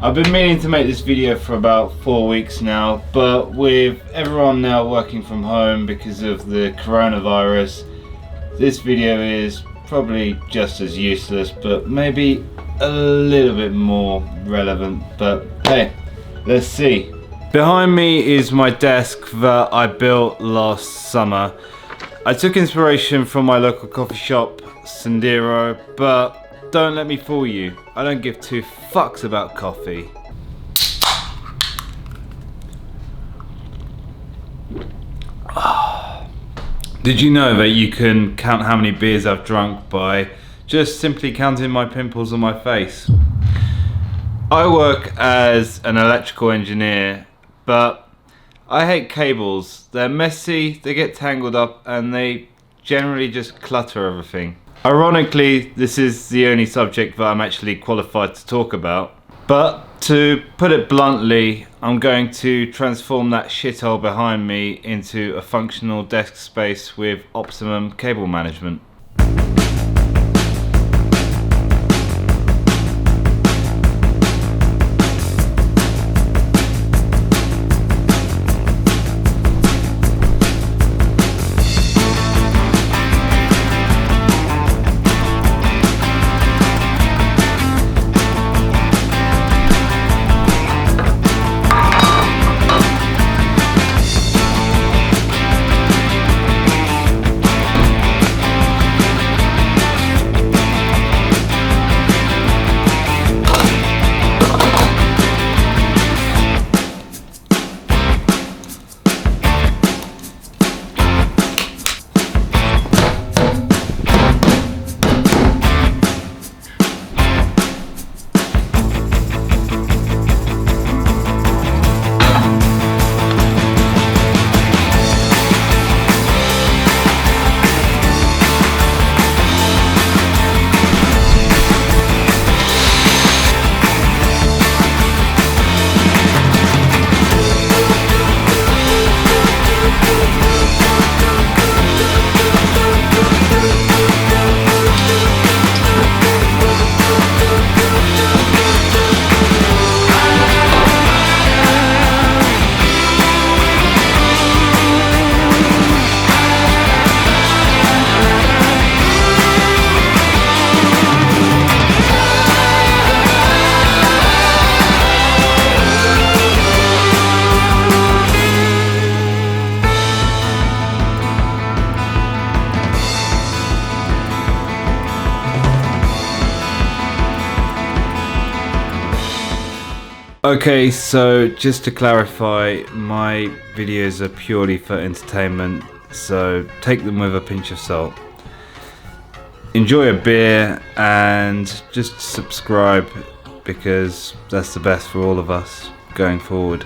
I've been meaning to make this video for about 4 weeks now, but with everyone now working from home because of the coronavirus, this video is probably just as useless, but maybe a little bit more relevant. But hey, let's see. Behind me is my desk that I built last summer. I took inspiration from my local coffee shop, Sendero, but don't let me fool you, I don't give two fucks about coffee. Did you know that you can count how many beers I've drunk by just simply counting my pimples on my face? I work as an electrical engineer, but I hate cables. They're messy, they get tangled up, and they generally just clutter everything. Ironically, this is the only subject that I'm actually qualified to talk about. But to put it bluntly, I'm going to transform that shithole behind me into a functional desk space with optimum cable management. Okay, so just to clarify, my videos are purely for entertainment, so take them with a pinch of salt. Enjoy a beer and just subscribe, because that's the best for all of us going forward.